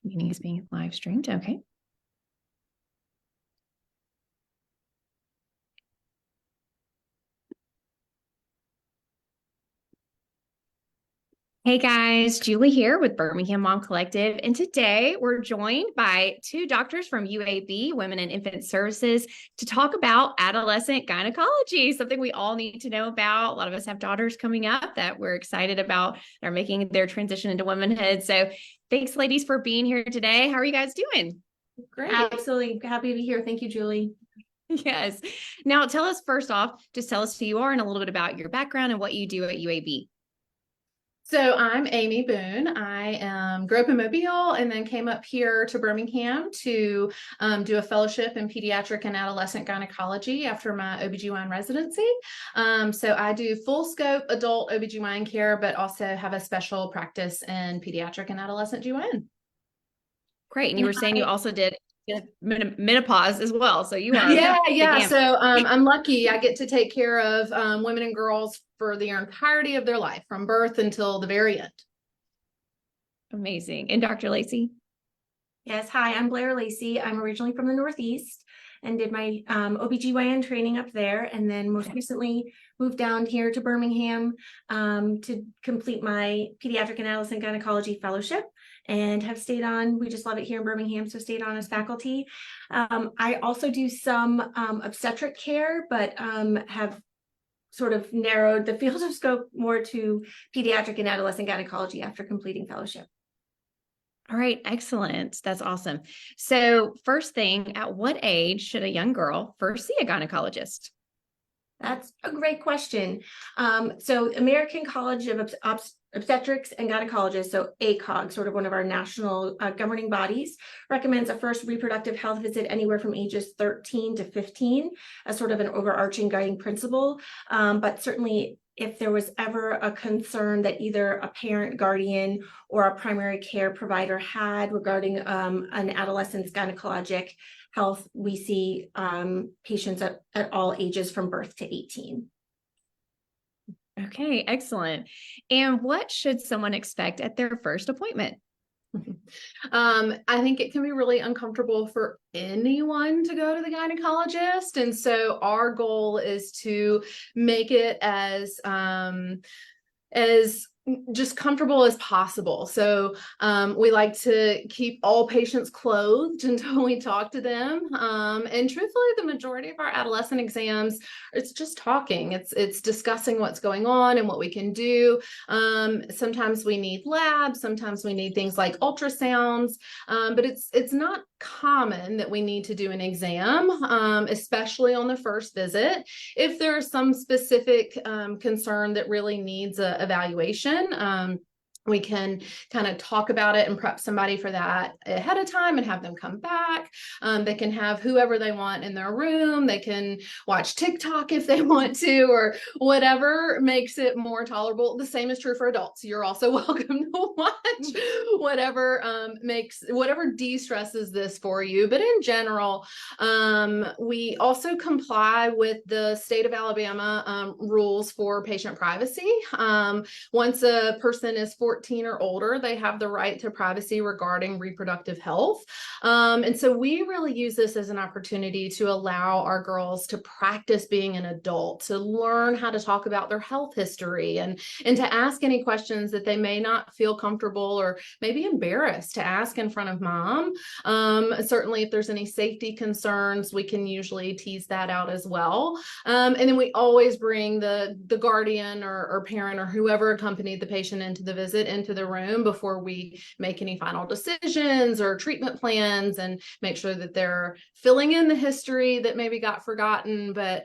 Meeting is being live streamed. Okay. Hey guys, Julie here with Birmingham Mom Collective. And today we're joined by two doctors from UAB, Women and Infant Services, to talk about adolescent gynecology, something we all need to know about. A lot of us have daughters coming up that we're excited about. They're making their transition into womanhood. So thanks, ladies, for being here today. How are you guys doing? Great. Absolutely happy to be here. Thank you, Julie. Yes. Now tell us first off, just tell us who you are and a little bit about your background and what you do at UAB. So I'm Amy Boone. I grew up in Mobile and then came up here to Birmingham to do a fellowship in pediatric and adolescent gynecology after my OBGYN residency. So I do full scope adult OBGYN care, but also have a special practice in pediatric and adolescent GYN. Great. And you were saying you also did menopause as well. So you are. Yeah. So I'm lucky. I get to take care of women and girls for the entirety of their life, from birth until the very end. Amazing. And Dr. Lacy? Yes. Hi, I'm Blair Lacy. I'm originally from the Northeast and did my OBGYN training up there. And then most recently moved down here to Birmingham to complete my pediatric and adolescent gynecology fellowship, and have stayed on. We just love it here in Birmingham, so stayed on as faculty. I also do some obstetric care, but have sort of narrowed the field of scope more to pediatric and adolescent gynecology after completing fellowship. All right, excellent. That's awesome. So first thing, at what age should a young girl first see a gynecologist? That's a great question. So American College of Obstetrics and Gynecologists, so ACOG, sort of one of our national governing bodies, recommends a first reproductive health visit anywhere from ages 13 to 15 as sort of an overarching guiding principle. But certainly if there was ever a concern that either a parent, guardian, or a primary care provider had regarding an adolescent's gynecologic health, we see patients at all ages from birth to 18. Okay, excellent. And what should someone expect at their first appointment? I think it can be really uncomfortable for anyone to go to the gynecologist. And so our goal is to make it as just comfortable as possible. So we like to keep all patients clothed until we talk to them. And truthfully, the majority of our adolescent exams, it's just talking. It's discussing what's going on and what we can do. Sometimes we need labs. Sometimes we need things like ultrasounds. But it's not common that we need to do an exam, especially on the first visit. If there's some specific concern that really needs an evaluation, we can kind of talk about it and prep somebody for that ahead of time and have them come back. They can have whoever they want in their room. They can watch TikTok if they want to, or whatever makes it more tolerable. The same is true for adults. You're also welcome to watch whatever whatever de-stresses this for you. But in general, we also comply with the state of Alabama rules for patient privacy. Once a person is 14 or older, they have the right to privacy regarding reproductive health. And so we really use this as an opportunity to allow our girls to practice being an adult, to learn how to talk about their health history, and to ask any questions that they may not feel comfortable or maybe embarrassed to ask in front of mom. Certainly, if there's any safety concerns, we can usually tease that out as well. And then we always bring the guardian or parent or whoever accompanied the patient into the visit into the room before we make any final decisions or treatment plans, and make sure that they're filling in the history that maybe got forgotten. But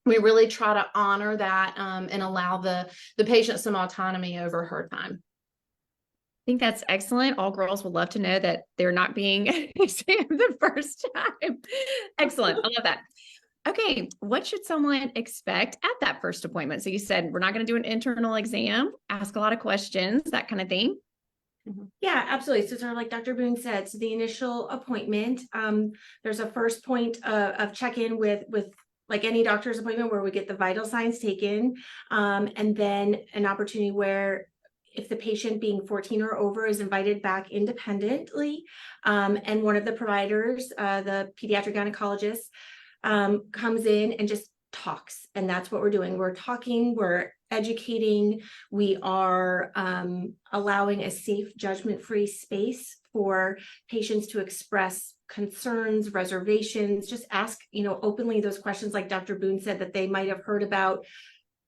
we really try to honor that and allow the patient some autonomy over her time. I think that's excellent. All girls would love to know that they're not being examined the first time. Excellent. I love that. Okay, what should someone expect at that first appointment? So you said we're not going to do an internal exam, ask a lot of questions, that kind of thing. Yeah, absolutely. So sort of like Dr. Boone said, so the initial appointment, there's a first point of check-in with like any doctor's appointment, where we get the vital signs taken, and then an opportunity where if the patient being 14 or over is invited back independently, and one of the providers, the pediatric gynecologist, comes in and just talks. And that's what we're doing. We're talking, we're educating, we are allowing a safe, judgment-free space for patients to express concerns, reservations, just ask, openly those questions like Dr. Boone said that they might have heard about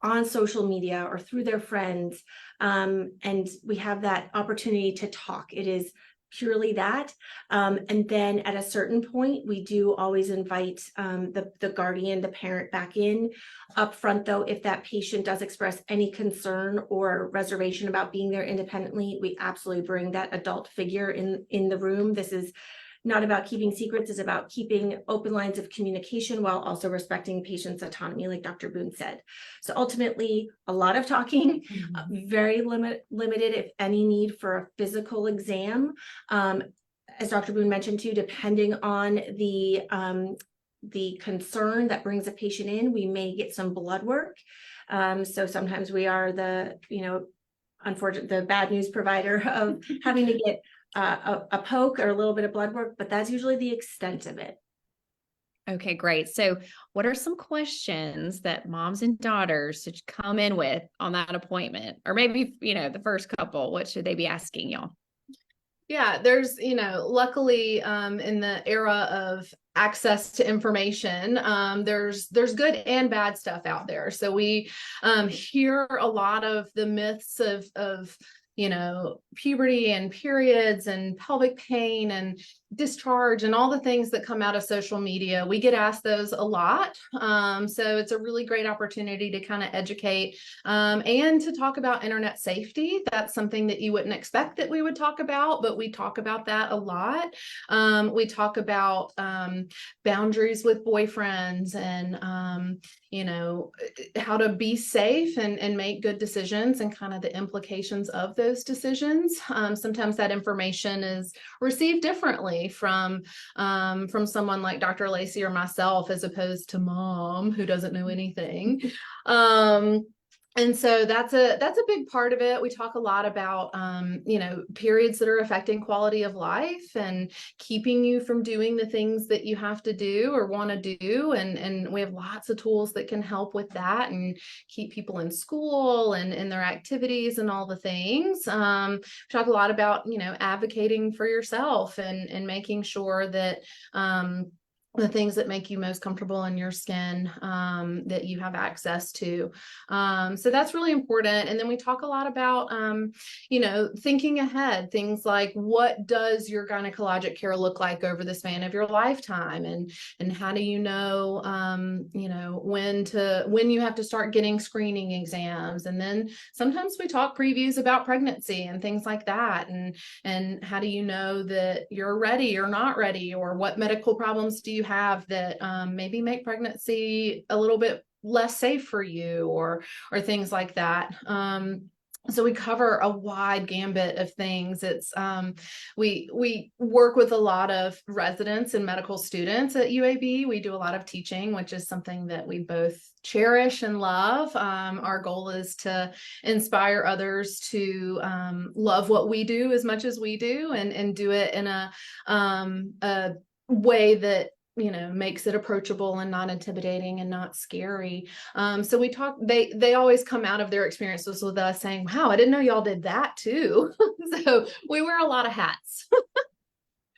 on social media or through their friends. And we have that opportunity to talk. It is purely that. And then at a certain point, we do always invite the guardian, the parent back in. Up front, though, if that patient does express any concern or reservation about being there independently, we absolutely bring that adult figure in the room. This is not about keeping secrets, it's about keeping open lines of communication while also respecting patients' autonomy, like Dr. Boone said. So ultimately, a lot of talking, very limited, if any, need for a physical exam. As Dr. Boone mentioned too, depending on the concern that brings a patient in, we may get some blood work. So sometimes we are the bad news provider of having to get a poke or a little bit of blood work, but that's usually the extent of it. Okay, great. So what are some questions that moms and daughters should come in with on that appointment? Or maybe, the first couple, what should they be asking y'all? Yeah, there's, luckily in the era of access to information, there's good and bad stuff out there. So we hear a lot of the myths of puberty and periods and pelvic pain and discharge and all the things that come out of social media. We get asked those a lot. So it's a really great opportunity to kind of educate and to talk about internet safety. That's something that you wouldn't expect that we would talk about, but we talk about that a lot. We talk about boundaries with boyfriends and, how to be safe and make good decisions and kind of the implications of those decisions. Sometimes that information is received differently from someone like Dr. Lacy or myself, as opposed to mom who doesn't know anything. And so that's a big part of it. We talk a lot about, periods that are affecting quality of life and keeping you from doing the things that you have to do or want to do. And we have lots of tools that can help with that and keep people in school and in their activities and all the things. We talk a lot about, advocating for yourself and making sure that, the things that make you most comfortable in your skin that you have access to. So that's really important. And then we talk a lot about, thinking ahead, things like what does your gynecologic care look like over the span of your lifetime? And how do you know, when you have to start getting screening exams? And then sometimes we talk previews about pregnancy and things like that. And how do you know that you're ready or not ready, or what medical problems do you have that maybe make pregnancy a little bit less safe for you, or things like that. So we cover a wide gambit of things. It's we work with a lot of residents and medical students at UAB. We do a lot of teaching, which is something that we both cherish and love. Our goal is to inspire others to love what we do as much as we do, and do it in a way that makes it approachable and not intimidating and not scary. So we talk, they always come out of their experiences with us saying, wow, I didn't know y'all did that too. So we wear a lot of hats.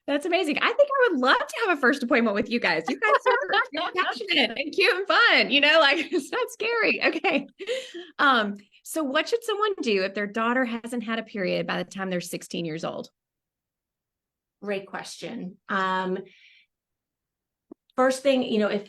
That's amazing. I think I would love to have a first appointment with you guys. You guys are passionate and cute and fun, it's not scary. Okay. So what should someone do if their daughter hasn't had a period by the time they're 16 years old? Great question. First thing, if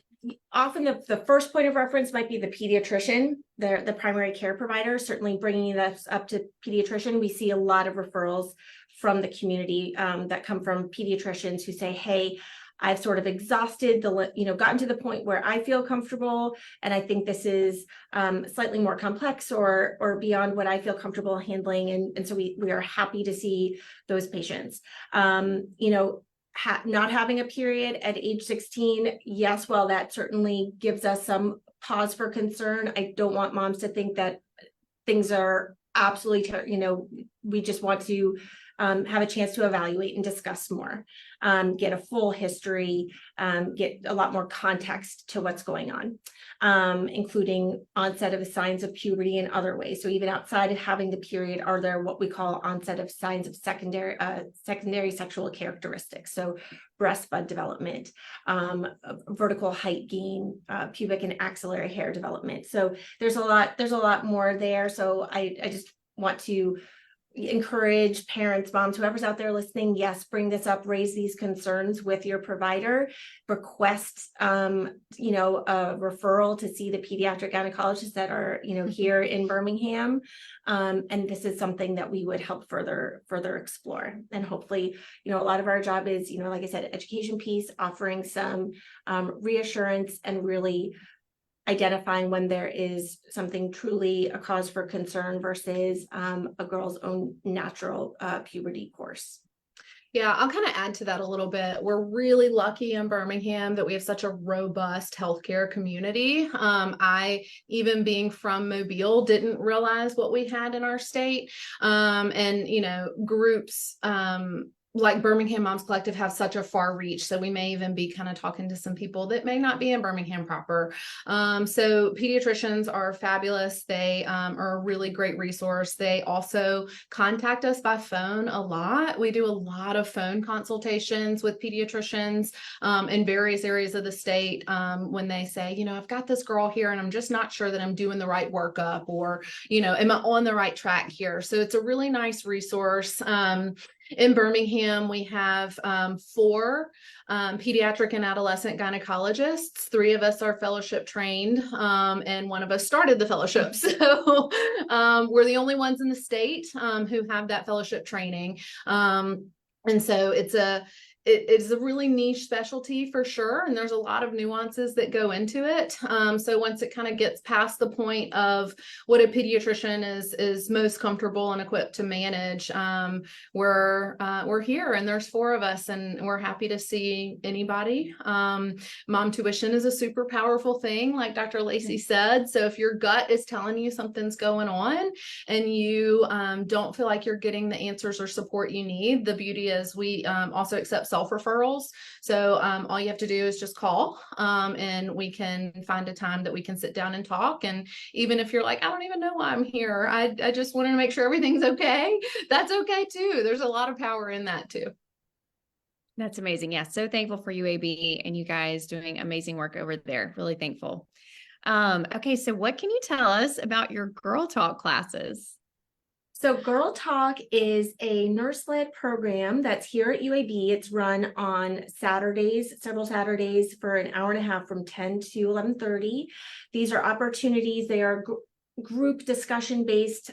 often the first point of reference might be the pediatrician, the primary care provider. Certainly bringing us up to pediatrician, we see a lot of referrals from the community that come from pediatricians who say, hey, I've sort of exhausted gotten to the point where I feel comfortable, and I think this is slightly more complex or beyond what I feel comfortable handling. And so we are happy to see those patients. Not having a period at age 16, yes, well, that certainly gives us some pause for concern. I don't want moms to think that things are absolutely, we just want to have a chance to evaluate and discuss more, get a full history, get a lot more context to what's going on, including onset of the signs of puberty in other ways. So even outside of having the period, are there what we call onset of signs of secondary sexual characteristics? So breast bud development, vertical height gain, pubic and axillary hair development. So there's a lot more there. So I just want to encourage parents, moms, whoever's out there listening, yes, bring this up, raise these concerns with your provider, request, a referral to see the pediatric gynecologists that are, here in Birmingham. And this is something that we would help further explore. And hopefully, a lot of our job is, like I said, education piece, offering some reassurance and really identifying when there is something truly a cause for concern versus a girl's own natural puberty course. Yeah, I'll kind of add to that a little bit. We're really lucky in Birmingham that we have such a robust healthcare community. I, even being from Mobile, didn't realize what we had in our state. And, groups like Birmingham Moms Collective have such a far reach. So we may even be kind of talking to some people that may not be in Birmingham proper. So pediatricians are fabulous. They are a really great resource. They also contact us by phone a lot. We do a lot of phone consultations with pediatricians in various areas of the state when they say, I've got this girl here and I'm just not sure that I'm doing the right workup, or, am I on the right track here? So it's a really nice resource. In Birmingham, we have 4 pediatric and adolescent gynecologists. 3 of us are fellowship trained, and 1 of us started the fellowship. So we're the only ones in the state who have that fellowship training. And so it is a really niche specialty for sure. And there's a lot of nuances that go into it. So once it kind of gets past the point of what a pediatrician is most comfortable and equipped to manage, we're here, and there's 4 of us, and we're happy to see anybody. Mom tuition is a super powerful thing, like Dr. Lacy said. So if your gut is telling you something's going on and you don't feel like you're getting the answers or support you need, the beauty is we also accept self-referrals. So all you have to do is just call and we can find a time that we can sit down and talk. And even if you're like, I don't even know why I'm here, I just wanted to make sure everything's okay, that's okay too. There's a lot of power in that too. That's amazing. Yeah. So thankful for UAB and you guys doing amazing work over there. Really thankful. Okay. So what can you tell us about your Girl Talk classes? So Girl Talk is a nurse-led program that's here at UAB. It's run on Saturdays, several Saturdays, for an hour and a half from 10 to 11:30. These are opportunities. They are group discussion based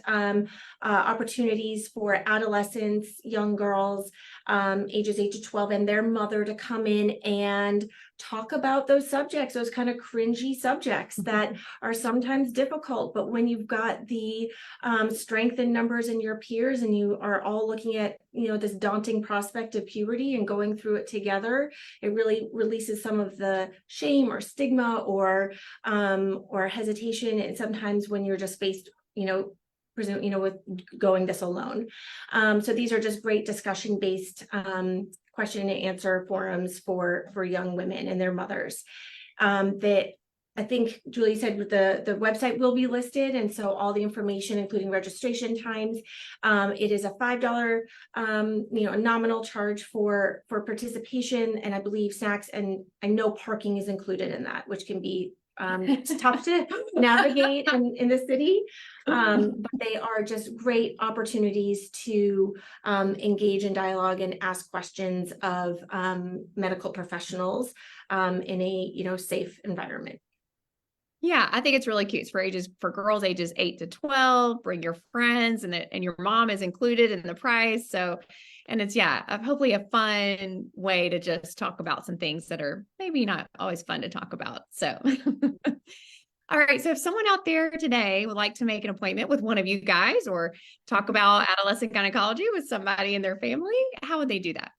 opportunities for adolescents, young girls, ages 8 to 12, and their mother to come in and talk about those subjects, those kind of cringy subjects that are sometimes difficult. But when you've got the strength in numbers in your peers and you are all looking at, this daunting prospect of puberty and going through it together, it really releases some of the shame or stigma or hesitation. And sometimes when you're just faced, with going this alone. So these are just great discussion based question and answer forums for young women and their mothers. That I think Julie said the website will be listed, and so all the information, including registration times. It is a $5 a nominal charge for participation, and I believe snacks, and I know parking is included in that, which can be tough to navigate in the city, but they are just great opportunities to engage in dialogue and ask questions of medical professionals in a safe environment. Yeah, I think it's really cute. It's for girls ages 8 to 12. Bring your friends, and your mom is included in the price. So, and it's hopefully a fun way to just talk about some things that are maybe not always fun to talk about. So, all right. So if someone out there today would like to make an appointment with one of you guys or talk about adolescent gynecology with somebody in their family, how would they do that?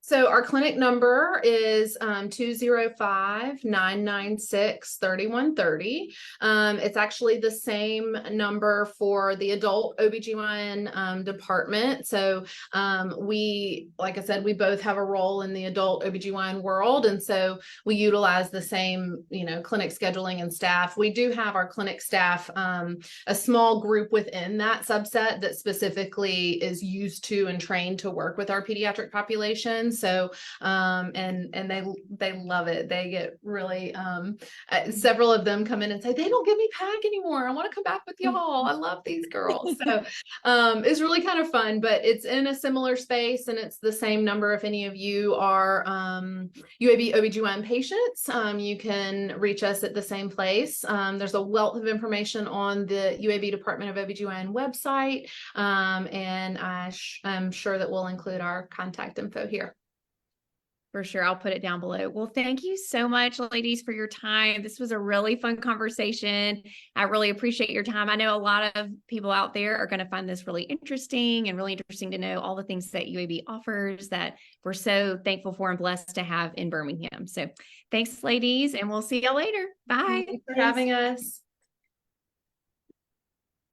So our clinic number is 205-996-3130. It's actually the same number for the adult OBGYN department. So like I said, we both have a role in the adult OBGYN world. And so we utilize the same, clinic scheduling and staff. We do have our clinic staff, a small group within that subset that specifically is used to and trained to work with our pediatric population. So, and they love it. They get really, several of them come in and say, they don't give me PAC anymore. I want to come back with y'all. I love these girls. So, it's really kind of fun, but it's in a similar space, and it's the same number. If any of you are, UAB OBGYN patients, you can reach us at the same place. There's a wealth of information on the UAB Department of OBGYN website. And I'm sure that we'll include our contact info here. For sure. I'll put it down below. Well, thank you so much, ladies, for your time. This was a really fun conversation. I really appreciate your time. I know a lot of people out there are going to find this really interesting and really interesting to know all the things that UAB offers that we're so thankful for and blessed to have in Birmingham. So thanks, ladies, and we'll see y'all later. Bye. Thanks for having us.